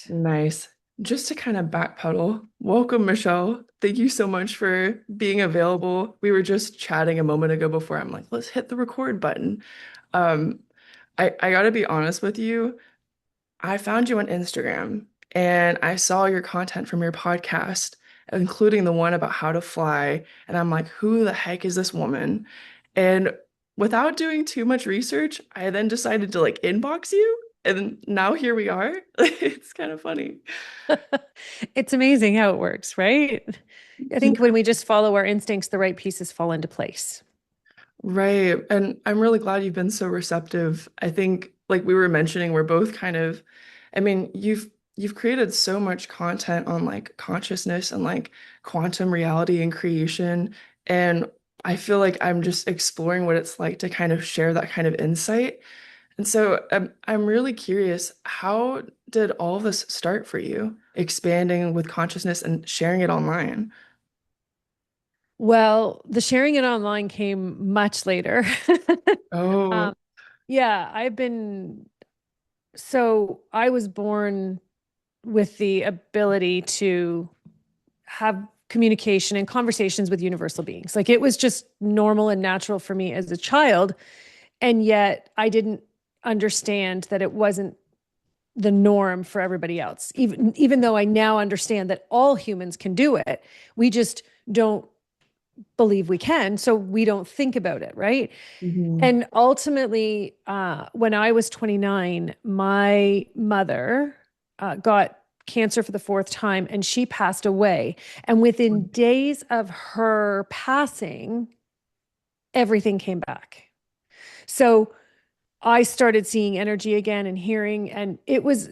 Nice. Just to kind of backpedal, welcome, Michelle. Thank you so much for being available. We were just chatting a moment ago before I'm like, let's hit the record button. Um, I gotta be honest with you. I found you on Instagram and I saw your content from your podcast, including the one about how to fly. And I'm like, who the heck is this woman? And without doing too much research, I then decided to like inbox you. And now here we are. It's kind of funny. It's amazing how it works, right? I think when we just follow our instincts, the right pieces fall into place. Right. And I'm really glad you've been so receptive. I think like we were mentioning, we're both kind of, I mean, you've created so much content on like consciousness and like quantum reality and creation. And I feel like I'm just exploring what it's like to kind of share that kind of insight. And so I'm really curious, how did all of this start for you, expanding with consciousness and sharing it online? Well, the sharing it online came much later. Um, Oh, yeah, I was born with the ability to have communication and conversations with universal beings. Like it was just normal and natural for me as a child. And yet I didn't understand that it wasn't the norm for everybody else. Even though I now understand that all humans can do it, we just don't believe we can, so we don't think about it, right? mhm. And ultimately, when I was 29, my mother got cancer for the fourth time and she passed away. And within days of her passing, everything came back. So I started seeing energy again and hearing, and it was,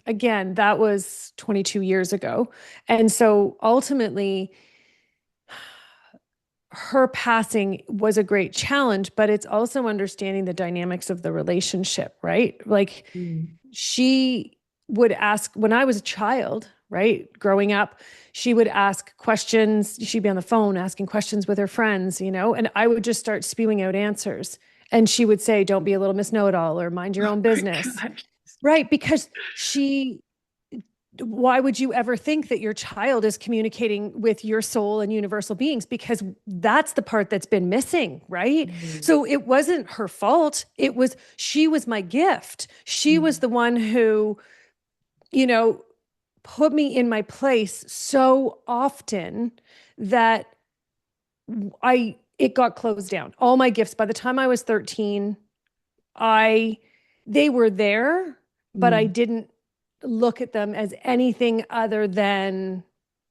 again, that was 22 years ago. And so ultimately, her passing was a great challenge, but it's also understanding the dynamics of the relationship, right? Like Mm. she would ask when I was a child, right? Growing up, she would ask questions. She'd be on the phone asking questions with her friends, and I would just start spewing out answers. And she would say, "Don't be a little Miss Know It All or mind your Oh own my business." God. Right. Because why would you ever think that your child is communicating with your soul and universal beings? Because that's the part that's been missing, right? Mm. So it wasn't her fault. She was my gift. She was Mm. the one who, you know, put me in my place so often that it got closed down. All my gifts, by the time I was 13, I, they were there, but I Mm. didn't look at them as anything other than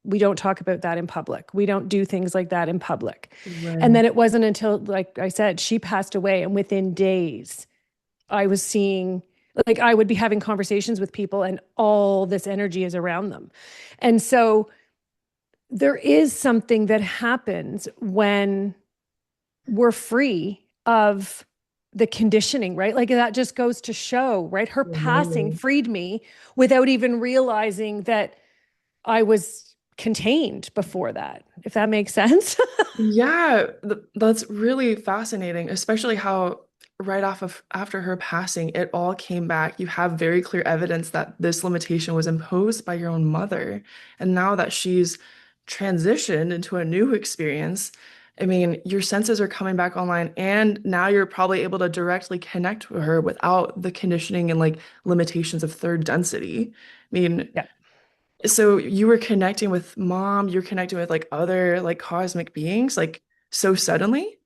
we don't talk about that in public. We don't do things like that in public. And Right. then it wasn't until, like I said, she passed away. And within days, I was seeing, like, I would be having conversations with people and all this energy is around them. And so there is something that happens when we're free of the conditioning, right? Like that just goes to show, right? Her passing Right. freed me without even realizing that I was contained before that, if that makes sense. Yeah, that's really fascinating, especially how right off of after her passing, it all came back. You have very clear evidence that this limitation was imposed by your own mother. And now that she's transitioned into a new experience, I mean, your senses are coming back online, and now you're probably able to directly connect with her without the conditioning and like limitations of third density. I mean, Yeah. so you were connecting with mom, you're connecting with like other like cosmic beings, like so suddenly?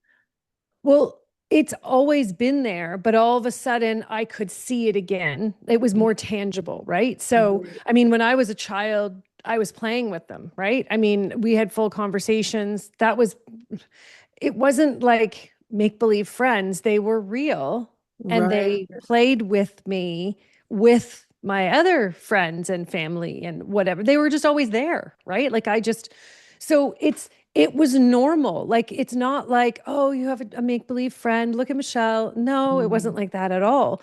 Well, it's always been there, but all of a sudden I could see it again. It was more tangible, right? So, Right. I mean, when I was a child, I was playing with them, right? I mean, we had full conversations. It wasn't like make believe friends. They were real and Right. they played with me with my other friends and family and whatever. They were just always there, right? It was normal. Like it's not like, oh, you have a make believe friend. Look at Michelle. No, it wasn't Mm. like that at all.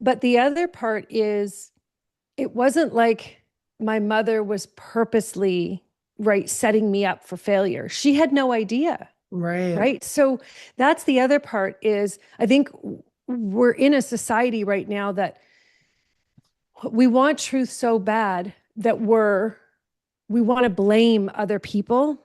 But the other part is it wasn't like my mother was purposely, right, setting me up for failure. She had no idea, Right. right? So that's the other part is I think we're in a society right now that we want truth so bad that we want to blame other people,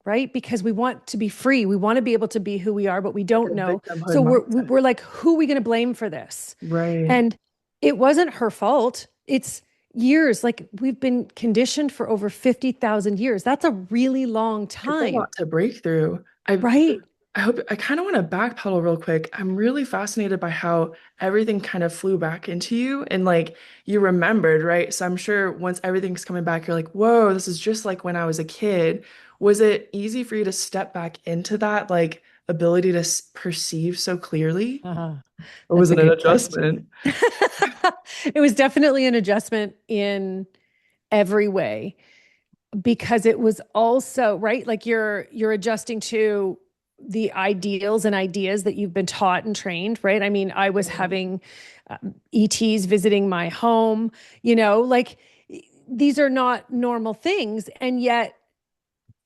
right? Because we want to be free. We want to be able to be who we are, but we Like don't a know. victimhood So mindset. we're like, who are we going to blame for this? Right. And it wasn't her fault. It's years. Like we've been conditioned for over 50,000 years. That's a really long It's a time, lot to break through. right? I hope I kind of want to backpedal real quick. I'm really fascinated by how everything kind of flew back into you and like you remembered, right? So I'm sure once everything's coming back, you're like, whoa, this is just like when I was a kid. Was it easy for you to step back into that like ability to perceive so clearly? Uh-huh. Or was That's a it an good question. adjustment? It was definitely an adjustment in every way because it was also, right? Like you're adjusting to the ideals and ideas that you've been taught and trained, right? I mean, I was Right. having ETs visiting my home, like these are not normal things. And yet,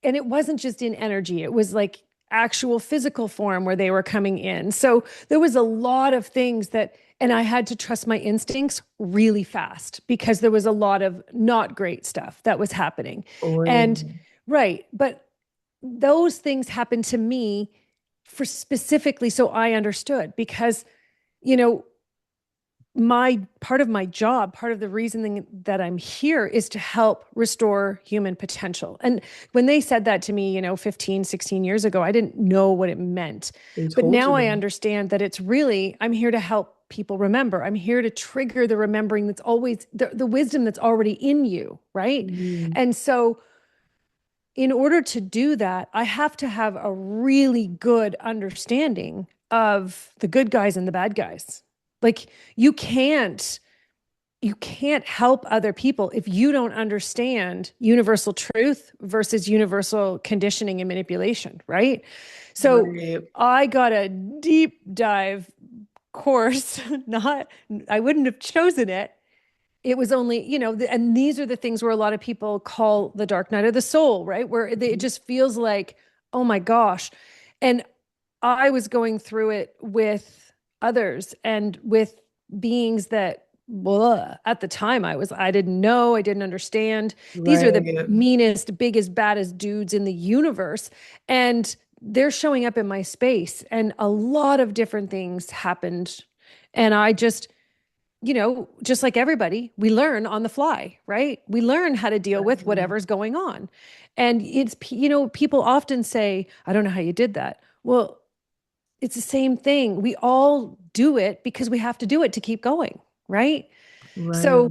and it wasn't just in energy, it was like actual physical form where they were coming in. So there was a lot of things that, and I had to trust my instincts really fast because there was a lot of not great stuff that was happening. And Right. right, but those things happened to me for specifically so I understood because, you know, my part of my job, part of the reason that I'm here is to help restore human potential. And when they said that to me, 15, 16 years ago, I didn't know what it meant. They But told now I you. understand that it's really, I'm here to help people remember. I'm here to trigger the remembering that's always the wisdom that's already in you, right? Mm, And so in order to do that, I have to have a really good understanding of the good guys and the bad guys. Like you can't you can't help other people if you don't understand universal truth versus universal conditioning and manipulation, right? So right. I got a deep dive course, not I wouldn't have chosen it. It was only, and these are the things where a lot of people call the dark night of the soul, right? Where it just feels like, oh my gosh. And I was going through it with others and with beings that blah, at the time I didn't know, I didn't understand. These are the Right. meanest, biggest, baddest dudes in the universe. And they're showing up in my space. And a lot of different things happened. And I just, just like everybody, we learn on the fly, right? We learn how to deal with Right. whatever's going on. And it's, people often say, I don't know how you did that. Well, it's the same thing. We all do it because we have to do it to keep going, right? Right. So,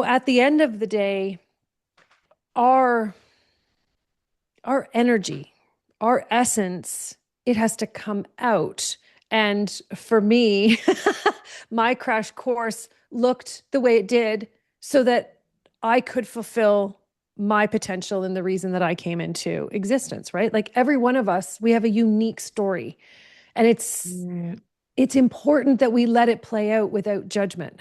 at the end of the day, our our energy, our essence, it has to come out. And for me, my crash course looked the way it did so that I could fulfill my potential and the reason that I came into existence, right? Like every one of us, we have a unique story. And Right. it's important that we let it play out without judgment,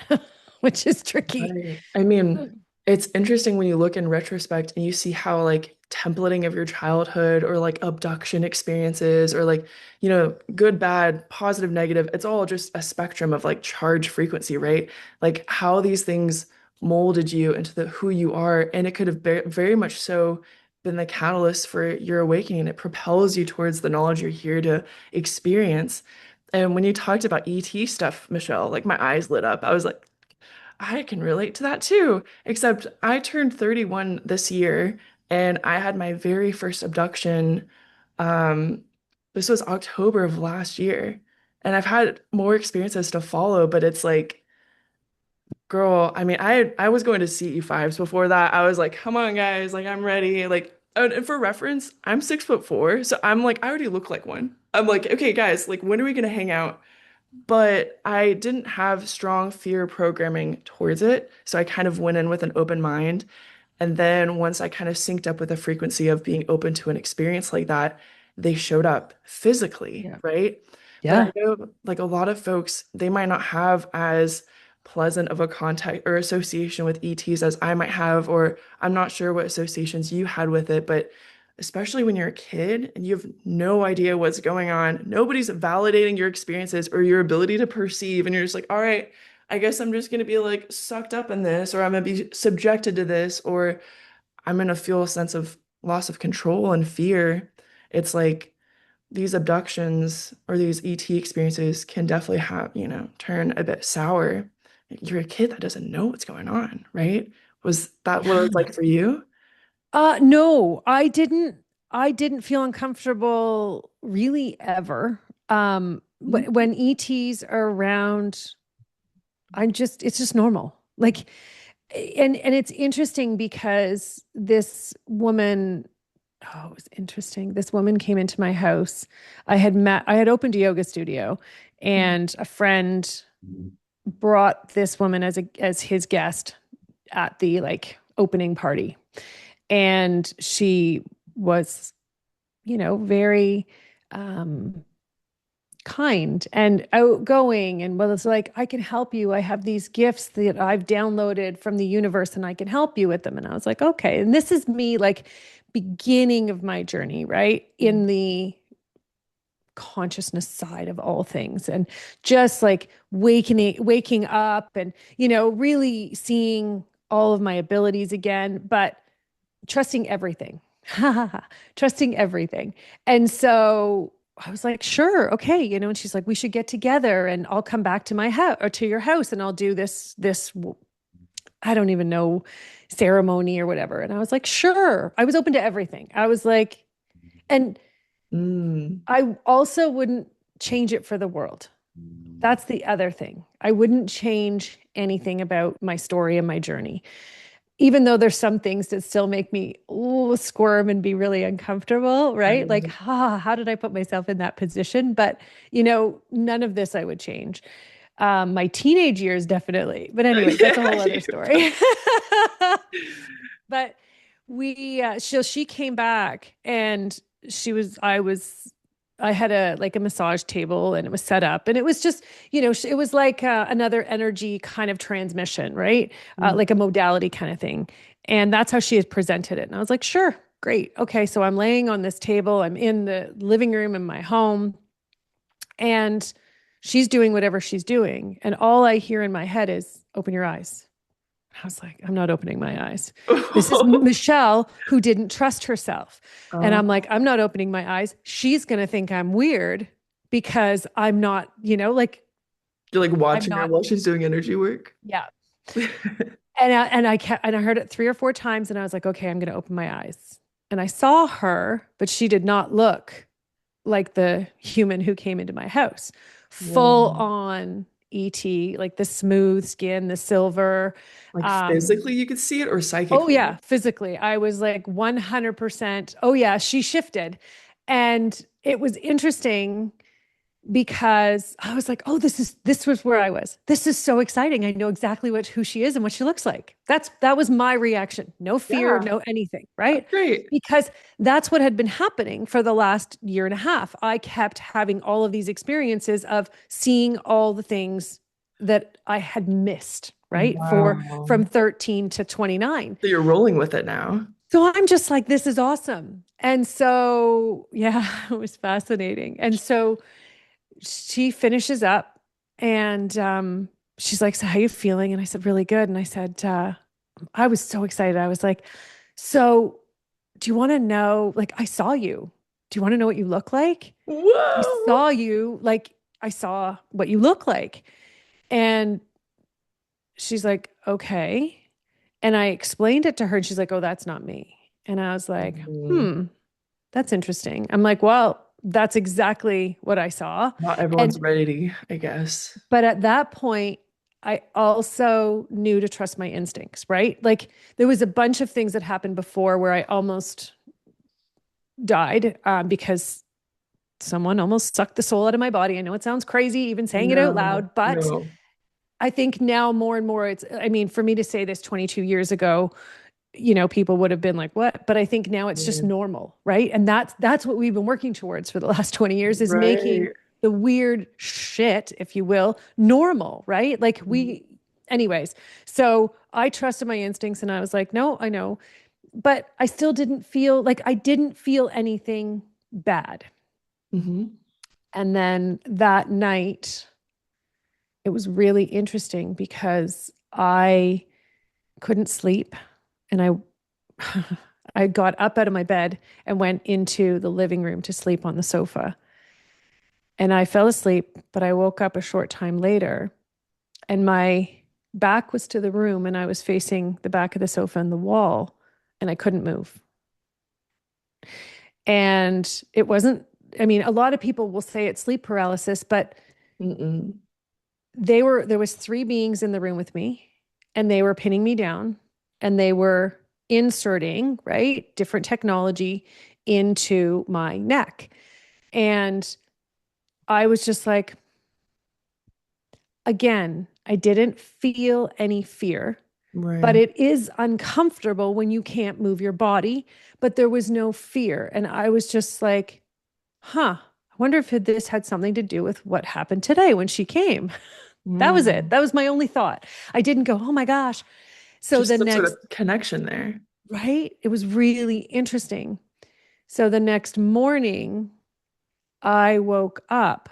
which is tricky. Right. I mean, it's interesting when you look in retrospect and you see how like templating of your childhood or like abduction experiences or like, good, bad, positive, negative, it's all just a spectrum of like charge frequency, right? Like how these things molded you into the who you are. And it could have very much so been the catalyst for your awakening. It propels you towards the knowledge you're here to experience. And when you talked about ET stuff, Michelle, like my eyes lit up. I was like, I can relate to that too. Except I turned 31 this year and I had my very first abduction. Um, this was October of last year. And I've had more experiences to follow, but it's like, girl, I mean, I was going to CE5s before that. I was like, come on, guys, like I'm ready. Like, and for reference, I'm 6'4", so I'm like, I already look like one. I'm like, okay, guys, like when are we gonna hang out? But I didn't have strong fear programming towards it. So I kind of went in with an open mind. And then once I kind of synced up with the frequency of being open to an experience like that, they showed up physically, Yeah. right? But I Yeah. know like a lot of folks, they might not have as pleasant of a contact or association with ETs as I might have, or I'm not sure what associations you had with it, but especially when you're a kid and you have no idea what's going on, nobody's validating your experiences or your ability to perceive, and you're just like, all right, I guess I'm just gonna be like sucked up in this, or I'm gonna be subjected to this, or I'm gonna feel a sense of loss of control and fear. It's like these abductions or these ET experiences can definitely have, turn a bit sour. You're a kid that doesn't know what's going on, right? Was that what it was Yeah. like for you? No, I didn't feel uncomfortable really ever. Mhm. When ETs are around, it's just normal. Like, and it's interesting because this woman, oh, it was interesting. This woman came into my house. I had opened a yoga studio, and a friend brought this woman as his guest at the like opening party. And she was, very um kind and outgoing and was like, I can help you. I have these gifts that I've downloaded from the universe and I can help you with them. And I was like, okay. And this is me like beginning of my journey, right? In the consciousness side of all things and just like waking up and really seeing all of my abilities again, but trusting everything. Trusting everything. And so I was like, sure, okay, and she's like, we should get together and I'll come back to my house or to your house and I'll do this I don't even know, ceremony or whatever. And I was like, sure. I was open to everything. I was like, and Mm. I also wouldn't change it for the world. That's the other thing. I wouldn't change anything about my story and my journey, even though there's some things that still make me squirm and be really uncomfortable, right? Like, Right. how did I put myself in that position? But, none of this I would change. My teenage years, definitely. But, anyways, that's a Yeah, whole other you story. But she came back and I had a massage table and it was set up and it was just, it was like another energy kind of transmission, right? Mm. Like a modality kind of thing. And that's how she had presented it. And I was like, sure, great. Okay. So I'm laying on this table. I'm in the living room in my home and she's doing whatever she's doing. And all I hear in my head is, open your eyes. I was like, I'm not opening my eyes. This is Michelle who didn't trust herself. And I'm like, I'm not opening my eyes. She's going to think I'm weird because I'm not, like You're like I'm watching her not, while she's doing energy work. yeah. And I heard it 3 or 4 times and I was like, okay, I'm going to open my eyes. And I saw her, but she did not look like the human who came into my house. Full Whoa. on ET, like the smooth skin, the silver. Like Um, physically you could see it or Oh psychically? yeah, physically. I was like 100%. Oh yeah, she shifted. And it was interesting because I was like, "Oh, this was where I was. This is so exciting. I know exactly who she is and what she looks like." That was my reaction. No fear, Yeah, no anything, that's right? great. Because that's what had been happening for the last year and a half. I kept having all of these experiences of seeing all the things that I had missed, right? From Wow. 13 to 29. So you're rolling with it now. So I'm just like, this is awesome. And so, yeah, it was fascinating. And so she finishes up and she's like, so how you feeling? And I said, really good. And I said, I was so excited. I was like, so do you want to know? Like, I saw you. Do you want to know what you look like? I Whoa. saw you, like, I saw what you look like. And she's like, okay. And I explained it to her and she's like, oh, that's not me. And I was like, Mhm. that's interesting. I'm like, well, that's exactly what I saw. Not everyone's And, ready, I guess. but at that point, I also knew to trust my instincts, right? Like there was a bunch of things that happened before where I almost died because someone almost sucked the soul out of my body. I know it sounds crazy even saying it out No, loud, but no. I think now more and more I mean, for me to say this 22 years ago, people would have been like, what? But I think now it's just Mm. normal, right? And that's what we've been working towards for the last 20 years is making Right. the weird shit, if you will, normal, right? Like anyways. So I trusted my instincts and I was like, no, I know. But I didn't feel anything bad. Mm-hmm. And then that night, it was really interesting because I couldn't sleep and I got up out of my bed and went into the living room to sleep on the sofa. And I fell asleep, but I woke up a short time later and my back was to the room and I was facing the back of the sofa and the wall and I couldn't move. And it wasn't, I mean, a lot of people will say it's sleep paralysis, but Mm-mm. there was three beings in the room with me and they were pinning me down and they were inserting, right, different technology into my neck. And I was just like, again, I didn't feel any fear, but Right. it is uncomfortable when you can't move your body. But there was no fear. And I was just like, huh, I wonder if this had something to do with what happened today when she came. That was it. Mm. That was my only thought. I didn't go, oh my gosh. So Just the some sort of next, connection there. right? It was really interesting. So the next morning, I woke up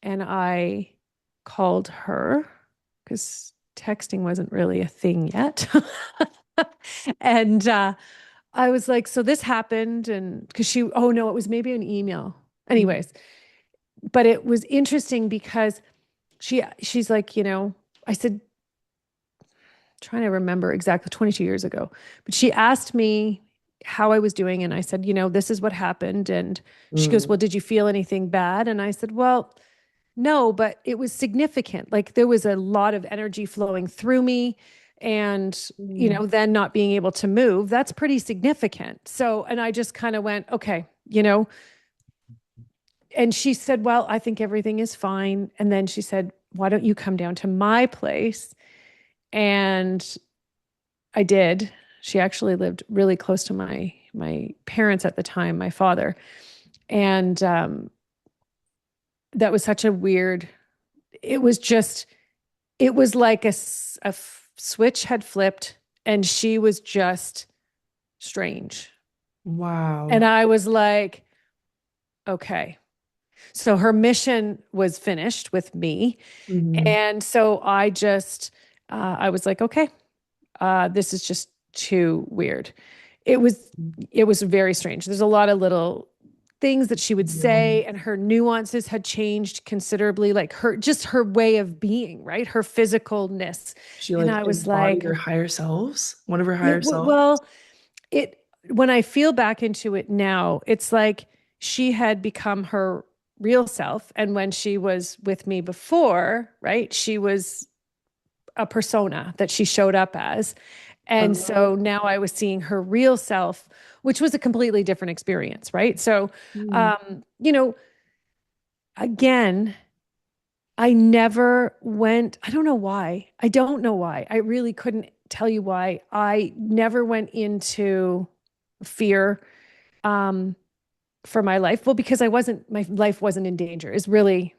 and I called her because texting wasn't really a thing yet. And I was like, so this happened. And because oh no, it was maybe an email. Mm. Anyways, but it was interesting because she's like, I said, trying to remember exactly 22 years ago, but she asked me how I was doing. And I said, this is what happened. And she goes, Mm. well, did you feel anything bad? And I said, well, no, but it was significant. Like there was a lot of energy flowing through me. And, Mm. then not being able to move, that's pretty significant. So, and I just kind of went, okay, and she said, well, I think everything is fine. And then she said, why don't you come down to my place? And I did. She actually lived really close to my parents at the time, my father. And that was such a weird, it was just, it was like switch had flipped and she was just strange. And Wow. I was like, okay. So her mission was finished with me. Hmm. And so I was like, okay, this is just too weird. It was, it was very strange. There's a lot of little things that she would Yeah. say, and her nuances had changed considerably, like just her way of being, right? Her physicalness. She And like I was embodied like, her higher selves, one of her yeah, higher selves. well, it, when I feel back into it now, it's like she had become her real self. And when she was with me before, right, she was a persona that she showed up as. And Oh. so now I was seeing her real self, which was a completely different experience, right? So, Mm. again, I never went, I don't know why. I don't know why. I really couldn't tell you why. I never went into fear um, for my life. Well, because my life wasn't in danger, is really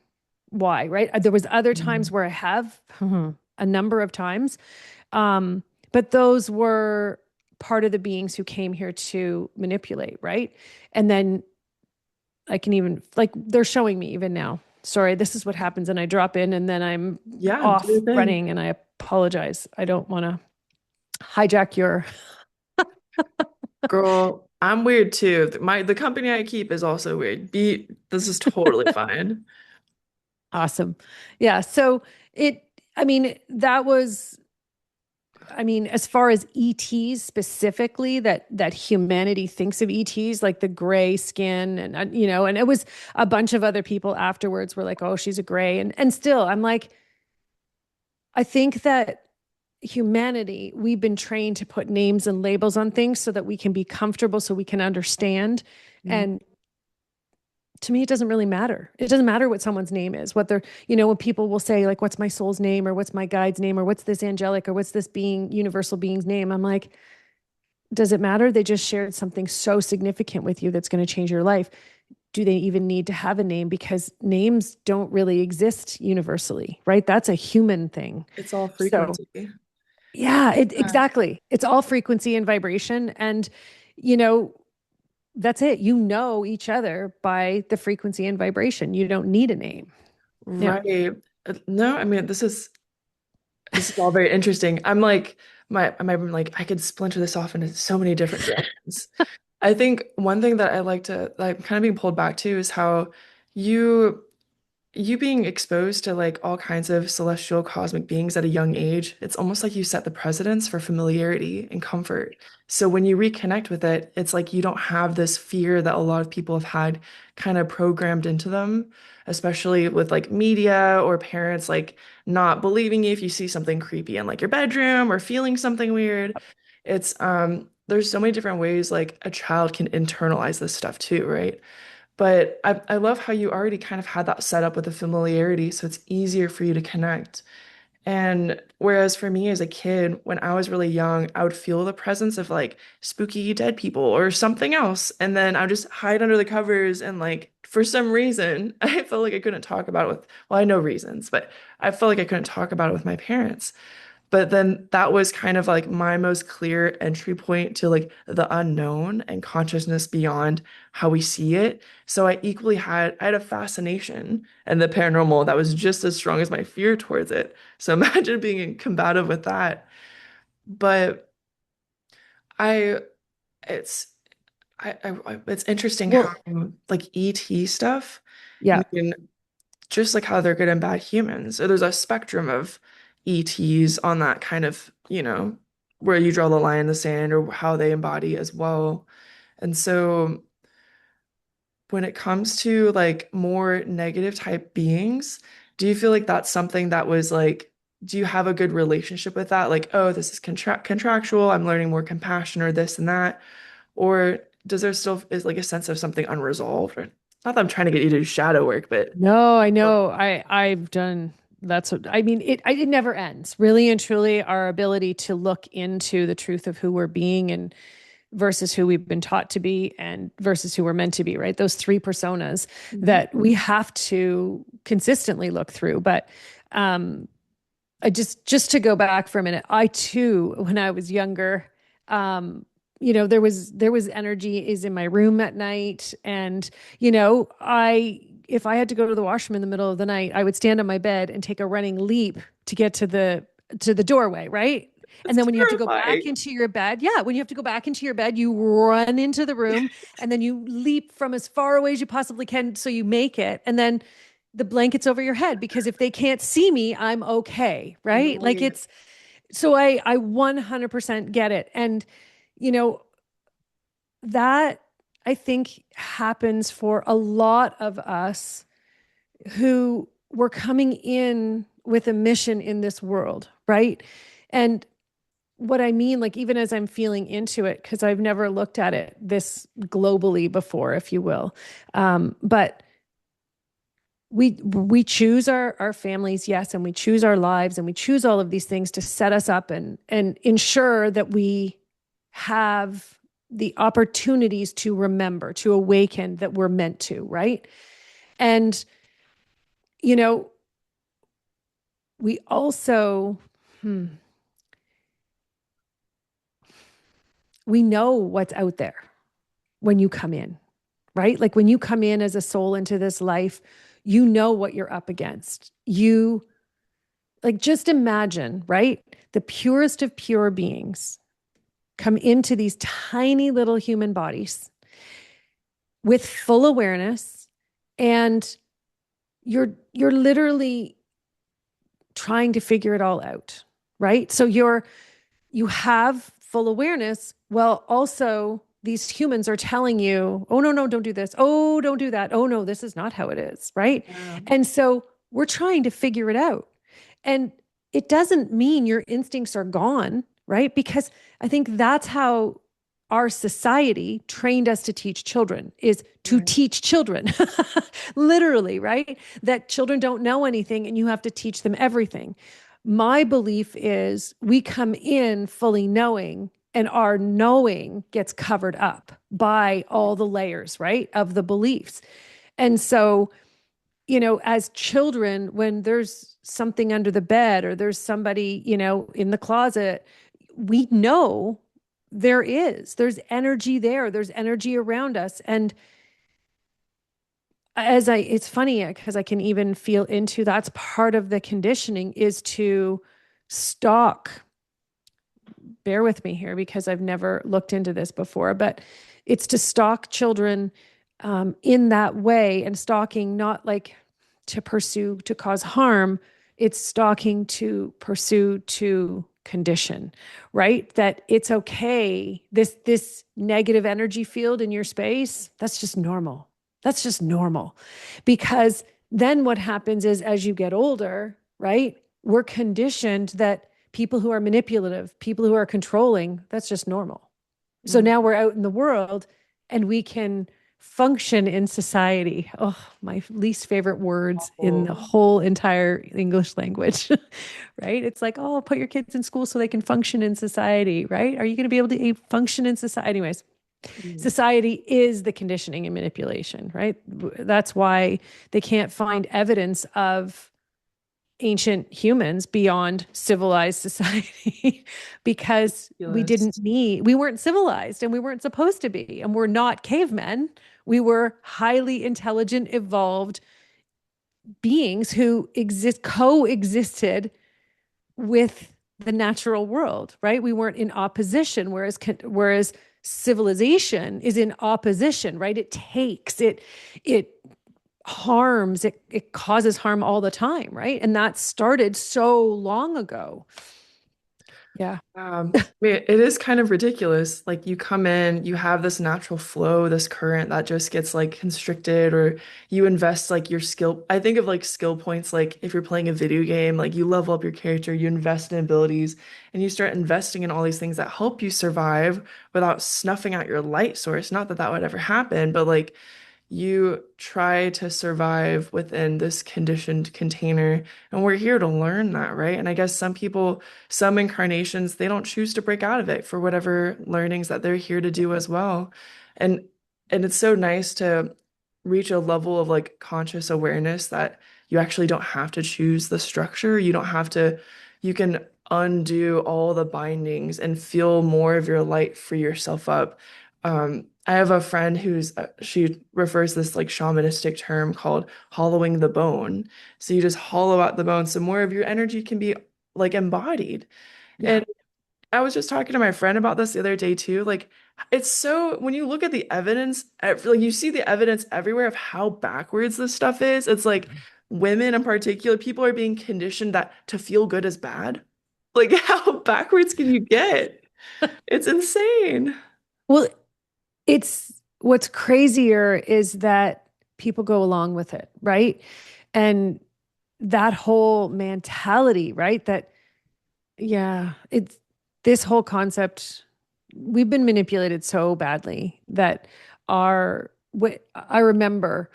why, right? There was other times Mm. where I have a number of times, um, but those were part of the beings who came here to manipulate, right? And then I can even, like, they're showing me even now. Sorry, this is what happens. And I drop in and then I'm Yeah, do off your thing. running and I apologize. I don't want to hijack your Girl, I'm weird too. The company I keep is also weird. This is totally fine. awesome. Yeah. So it, I mean, that was, I mean, as far as ETs specifically, that humanity thinks of ETs, like the gray skin, and and it was a bunch of other people afterwards were like, "Oh, she's a gray," and still, I'm like, I think that humanity, we've been trained to put names and labels on things so that we can be comfortable, so we can understand, Mm. and to me, it doesn't really matter. It doesn't matter what someone's name is, what they're, when people will say, like, what's my soul's name, or what's my guide's name, or what's this angelic, or what's this being, universal being's name. I'm like, does it matter? They just shared something so significant with you that's going to change your life. Do they even need to have a name? Because names don't really exist universally, right? That's a human thing. It's all So, frequency. yeah, Yeah. exactly. It's all frequency and vibration. And, you know, that's it. You know each other by the frequency and vibration. You don't need a name. Yeah. Right. No, I mean this is all very interesting. I'm like I'm like I could splinter this off into so many different directions. I think one thing that I like to like kind of being pulled back to is how you you being exposed to like all kinds of celestial cosmic beings at a young age, it's almost like you set the precedence for familiarity and comfort. So when you reconnect with it, it's like you don't have this fear that a lot of people have had kind of programmed into them, especially with like media or parents like not believing you if you see something creepy in like your bedroom or feeling something weird. It's there's so many different ways like a child can internalize this stuff too, right? But I love how you already kind of had that set up with the familiarity, so it's easier for you to connect. And whereas for me as a kid, when I was really young, I would feel the presence of like spooky dead people or something else. And then I would just hide under the covers and like for some reason, I felt like I couldn't talk about it with, well, I know reasons, but I felt like I couldn't talk about it with my parents. But then that was kind of like my most clear entry point to like the unknown and consciousness beyond how we see it. So I had a fascination and the paranormal that was just as strong as my fear towards it. So imagine being combative with that. But I it's it's interesting how Well, like ET stuff, I yeah. mean, just like how they're good and bad humans. So there's a spectrum of ETs on that kind of, where you draw the line in the sand or how they embody as well. And so when it comes to like more negative type beings, do you feel like that's something that was like, do you have a good relationship with that? Like, oh, this is contractual, I'm learning more compassion or this and that. Or does there still is like a sense of something unresolved? Or not that I'm trying to get you to do shadow work, but No, I know. I've done that's what I mean. It never ends. Really and truly, our ability to look into the truth of who we're being and versus who we've been taught to be and versus who we're meant to be, right? Those three personas Mhm. that we have to consistently look through. But um I just to go back for a minute, I too, when I was younger, there was energy is in my room at night, and I if I had to go to the washroom in the middle of the night, I would stand on my bed and take a running leap to get to the doorway, right? And It's then when you have to go back terrifying. into your bed, yeah, when you have to go back into your bed, you run into the room and then you leap from as far away as you possibly can so you make it. And then the blankets over your head because if they can't see me, I'm okay, right? Like Right. it's so I 100% get it. And you know, that I think happens for a lot of us who were coming in with a mission in this world, right? And what I mean, like even as I'm feeling into it, because I've never looked at it this globally before, if you will. But we choose our families, yes, and we choose our lives and we choose all of these things to set us up and ensure that we have the opportunities to remember, to awaken that we're meant to, right? And you know, we also we know what's out there when you come in, right? Like when you come in as a soul into this life, you know what you're up against. You like just imagine, right? The purest of pure beings come into these tiny little human bodies with full awareness and you're literally trying to figure it all out, right? So you have full awareness. Well, also these humans are telling you, oh, no, no, don't do this. Oh, don't do that. Oh, no, this is not how it is. Right. Yeah. And so we're trying to figure it out. And it doesn't mean your instincts are gone. Right. Because I think that's how our society trained us to teach children is to Right. teach children literally, right? That children don't know anything and you have to teach them everything. My belief is we come in fully knowing and our knowing gets covered up by all the layers, right, of the beliefs. And so, as children, when there's something under the bed or there's somebody, in the closet, we know there's energy there, there's energy around us. And it's funny because I can even feel into that's part of the conditioning is to stalk. Bear with me here because I've never looked into this before, but it's to stalk children in that way, and stalking not like to pursue to cause harm. It's stalking to pursue to condition, right? That it's okay. This negative energy field in your space, that's just normal. That's just normal. Because then what happens is as you get older, right? We're conditioned that people who are manipulative, people who are controlling, that's just normal. So Mm. now we're out in the world and we can function in society. Oh, my least favorite words in the Oh. whole entire English language, right? It's like, oh, put your kids in school so they can function in society, right? Are you going to be able to function in society? Anyways, Mm. society is the conditioning and manipulation, right? That's why they can't find evidence of ancient humans beyond civilized society because Ridiculous. we weren't civilized and we weren't supposed to be. And we're not cavemen. We were highly intelligent, evolved beings who coexisted with the natural world, right? We weren't in opposition, whereas civilization is in opposition, right? It harms, it causes harm all the time, right? And that started so long ago. Yeah. I mean, it is kind of ridiculous. Like you come in, you have this natural flow, this current that just gets like constricted, or you invest like your skill. I think of like skill points, like if you're playing a video game, like you level up your character, you invest in abilities, and you start investing in all these things that help you survive without snuffing out your light source. Not that that would ever happen, but like you try to survive within this conditioned container. And we're here to learn that, right? And I guess some people, some incarnations, they don't choose to break out of it for whatever learnings that they're here to do as well. And it's so nice to reach a level of like conscious awareness that you actually don't have to choose the structure. You don't have to, you can undo all the bindings and feel more of your light free yourself up. I have a friend who's she refers this like shamanistic term called hollowing the bone. So you just hollow out the bone so more of your energy can be like embodied. Yeah. And I was just talking to my friend about this the other day too. Like it's so when you look at the evidence, like you see the evidence everywhere of how backwards this stuff is. It's like women in particular, people are being conditioned that to feel good is bad. Like how backwards can you get? It's insane. Well, it's what's crazier is that people go along with it, right? And that whole mentality, right? That, yeah, it's this whole concept. We've been manipulated so badly that I remember,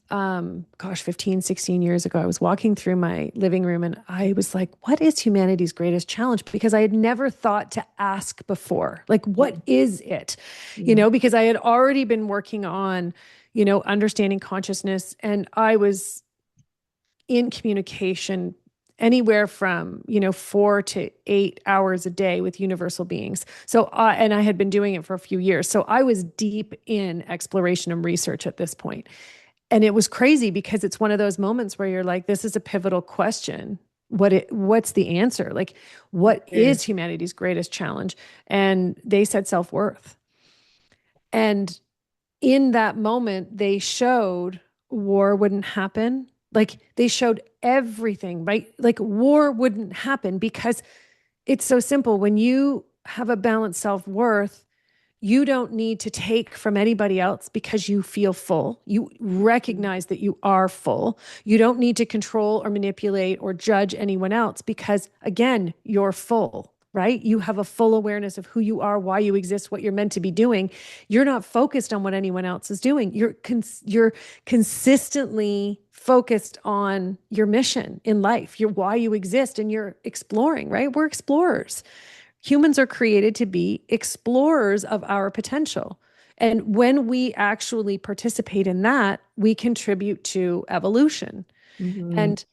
gosh, 15, 16 years ago, I was walking through my living room and I was like, what is humanity's greatest challenge? Because I had never thought to ask before, like, what is it? Mm. Because I had already been working on, understanding consciousness, and I was in communication anywhere from 4 to 8 hours a day with universal beings. So and I had been doing it for a few years, so I was deep in exploration and research at this point. And it was crazy because it's one of those moments where you're like, this is a pivotal question. What's the answer? Like, what Right. is humanity's greatest challenge? And they said self-worth. And in that moment, they showed war wouldn't happen. Like they showed everything, right? Like war wouldn't happen because it's so simple. When you have a balanced self-worth, you don't need to take from anybody else because you feel full. You recognize that you are full. You don't need to control or manipulate or judge anyone else because, again, you're full, right? You have a full awareness of who you are, why you exist, what you're meant to be doing. You're not focused on what anyone else is doing. You're consistently focused on your mission in life, your why you exist, and you're exploring, right? We're explorers. Humans are created to be explorers of our potential. And when we actually participate in that, we contribute to evolution. Mhm. And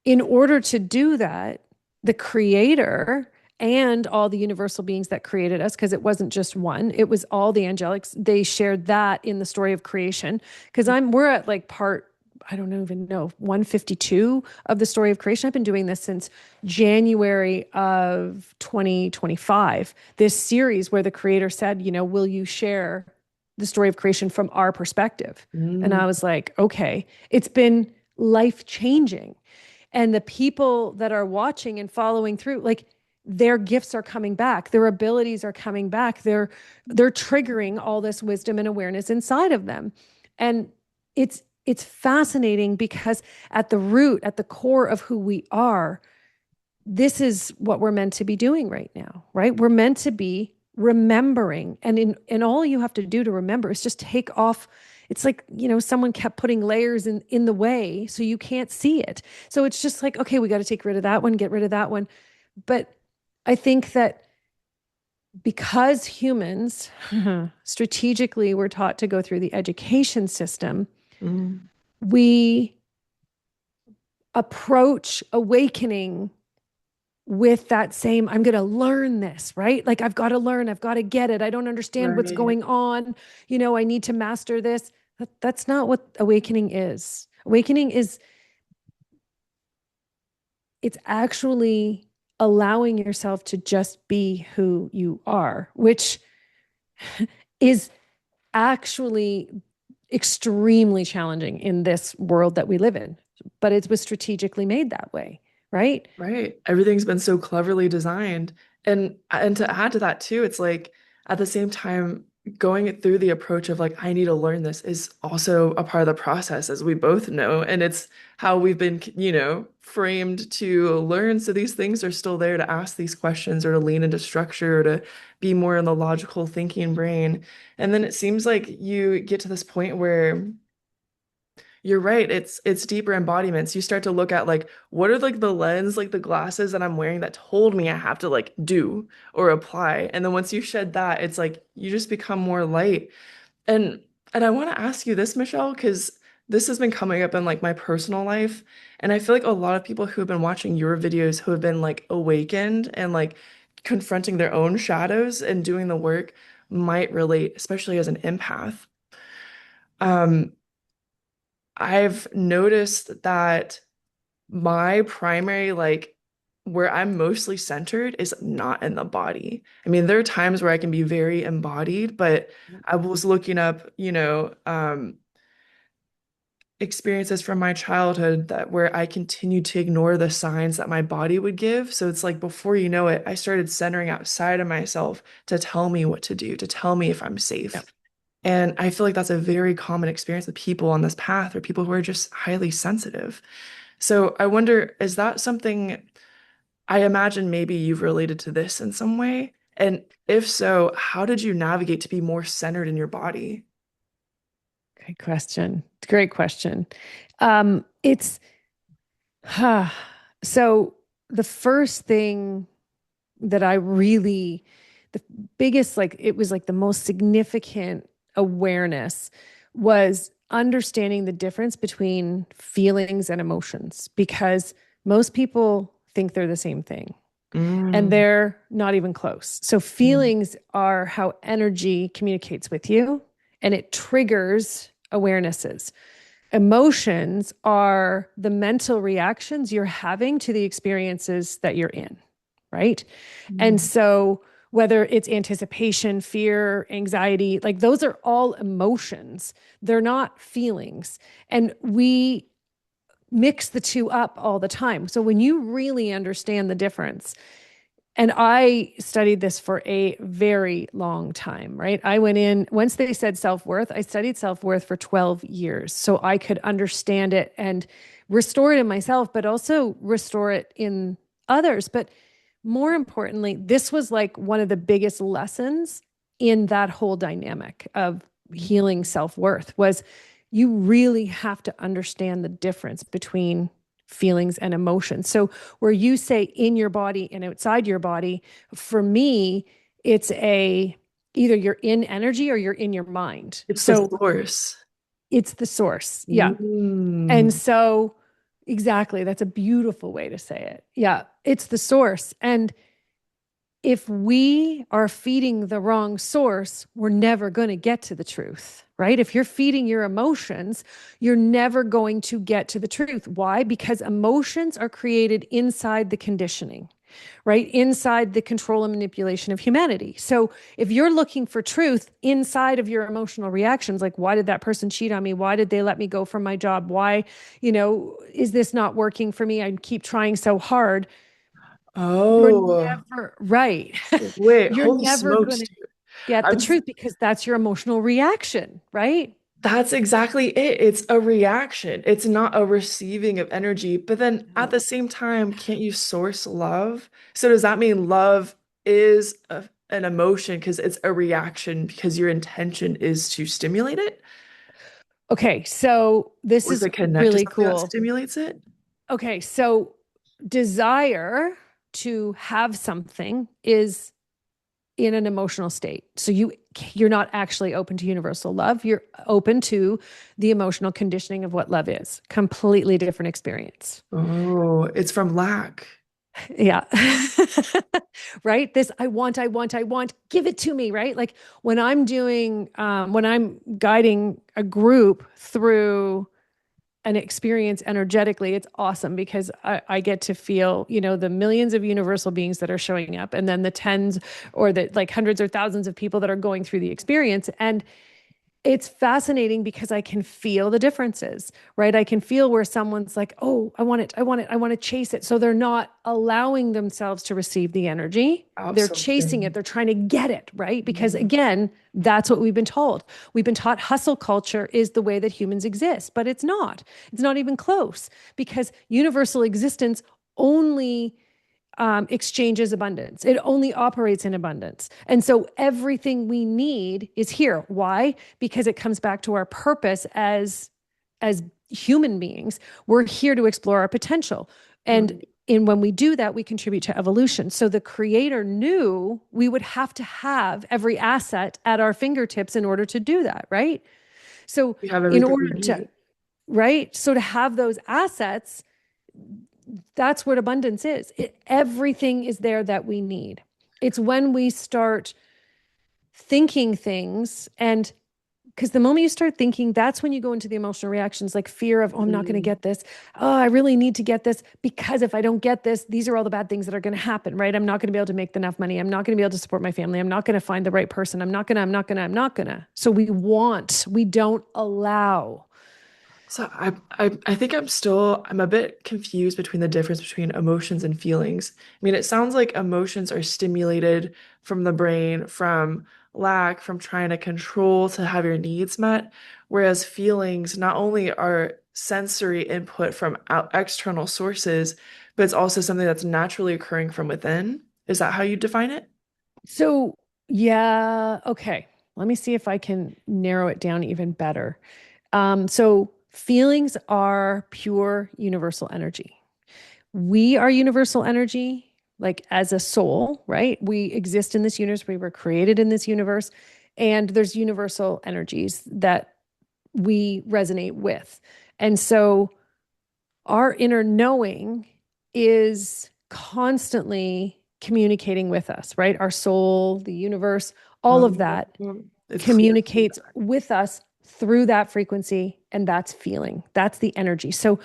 in order to do that, the creator and all the universal beings that created us, because it wasn't just one, it was all the angelics. They shared that in the story of creation. Because we're at like part, I don't even know, 152 of the story of creation. I've been doing this since January of 2025. This series where the creator said, will you share the story of creation from our perspective? And Mm, I was like, okay, it's been life changing. And the people that are watching and following through, like, their gifts are coming back, their abilities are coming back, they're triggering all this wisdom and awareness inside of them. And it's fascinating because at the root, at the core of who we are, this is what we're meant to be doing right now, right? We're meant to be remembering. And all you have to do to remember is just take off. It's like, someone kept putting layers in the way so you can't see it. So it's just like, okay, we got to take rid of that one, get rid of that one. But I think that because humans strategically were taught to go through the education system, mm, we approach awakening with that same, I'm going to learn this, right? Like, I've got to learn, I've got to get it. I don't understand what's right, going on. I need to master this. That's not what awakening is. Awakening is, it's actually allowing yourself to just be who you are, which is actually extremely challenging in this world that we live in. But it was strategically made that way, right? right. Everything's been so cleverly designed. And to add to that too, it's like at the same time, going it through the approach of like, I need to learn this is also a part of the process, as we both know. And it's how we've been, framed to learn. So these things are still there to ask these questions or to lean into structure or to be more in the logical thinking brain. And then it seems like you get to this point where you're right. It's deeper embodiments. You start to look at like what are like the lens, like the glasses that I'm wearing that told me I have to like do or apply. And then once you shed that, it's like you just become more light. And and I want to ask you this, Michelle, because this has been coming up in like my personal life. And I feel like a lot of people who have been watching your videos who have been like awakened and like confronting their own shadows and doing the work might relate, especially as an empath. Um, I've noticed that my primary, like, where I'm mostly centered is not in the body. I mean, there are times where I can be very embodied, but I was looking up, experiences from my childhood that where I continued to ignore the signs that my body would give. So it's like before you know it, I started centering outside of myself to tell me what to do, to tell me if I'm Yeah. safe. And I feel like that's a very common experience with people on this path or people who are just highly sensitive. So I wonder, is that something I imagine maybe you've related to this in some way? And if so, how did you navigate to be more centered in your body? Great question. Great question. It's so the first thing that I really, the biggest, like, it was like the most significant awareness was understanding the difference between feelings and emotions, because most people think they're the same thing and Mm, they're not even close. So mm, feelings are how energy communicates with you and it triggers awarenesses. Emotions are the mental reactions you're having to the experiences that you're in, right? And mm, so, whether it's anticipation, fear, anxiety, like those are all emotions. They're not feelings. And we mix the two up all the time. So, when you really understand the difference, and I studied this for a very long time, right? I went in, once they said self worth, I studied self worth for 12 years so I could understand it and restore it in myself, but also restore it in others. But more importantly, this was like one of the biggest lessons in that whole dynamic of healing self worth was you really have to understand the difference between feelings and emotions. So where you say in your body and outside your body, for me, it's a either you're in energy or you're in your mind. it's the So source. it's the source. Yeah. And Mm, so exactly, that's a beautiful way to say it. Yeah, it's the source. And if we are feeding the wrong source, we're never going to get to the truth, right? If you're feeding your emotions, you're never going to get to the truth. Why? Because emotions are created inside the conditioning, right? Inside the control and manipulation of humanity. So if you're looking for truth inside of your emotional reactions, like, why did that person cheat on me? Why did they let me go from my job? Why, is this not working for me? I keep trying so hard. You're Oh, never right. wait, You're holy never going smokes, to dude. get the I'm truth because that's your emotional reaction, right? That's exactly it. It's a reaction. It's not a receiving of energy. But then at the No. same time, can't you source love? So does that mean love is an emotion because it's a reaction because your intention is to stimulate it? Okay, so this Or does is it connect to really something that cool. stimulates it? Okay, so desire to have something is in an emotional state. So you're not actually open to universal love. You're open to the emotional conditioning of what love is. Completely different experience. Oh, it's from lack. Yeah. Right? This I want, give it to me, right? Like when I'm guiding a group through an experience energetically, it's awesome because I get to feel, the millions of universal beings that are showing up and then the tens or the like hundreds or thousands of people that are going through the experience. And it's fascinating because I can feel the differences, right? I can feel where someone's like, oh, I want it, I want it, I want to chase it. So they're not allowing themselves to receive the energy. They're chasing it, Absolutely. they're trying to get it, right? Because Mhm. again, that's what we've been told. We've been taught hustle culture is the way that humans exist, but it's not. It's not even close because universal existence only exchanges abundance. It only operates in abundance. And so everything we need is here. Why? Because it comes back to our purpose as human beings. We're here to explore our potential. And Right. when we do that, we contribute to evolution. So the creator knew we would have to have every asset at our fingertips in order to do that, right? So We have in everything we order to, need. right? So to have those assets, that's what abundance is. Everything is there that we need. It's when we start thinking things, and because the moment you start thinking, that's when you go into the emotional reactions like fear of, oh, I'm not going to Mm. get this. Oh, I really need to get this because if I don't get this, these are all the bad things that are going to happen, right? I'm not going to be able to make enough money. I'm not going to be able to support my family. I'm not going to find the right person. I'm not going to. So we don't allow. So I think I'm a bit confused between the difference between emotions and feelings. I mean, it sounds like emotions are stimulated from the brain, from lack, from trying to control to have your needs met, whereas feelings not only are sensory input from external sources, but it's also something that's naturally occurring from within. Is that how you define it? So, yeah, okay. Let me see if I can narrow it down even better. So feelings are pure universal energy. We are universal energy, like as a soul, right? We exist in this universe. We were created in this universe, and there's universal energies that we resonate with. And so our inner knowing is constantly communicating with us, right? Our soul, the universe, all of Um, that it's clear communicates feedback. with us through that frequency, and that's feeling. That's the energy. So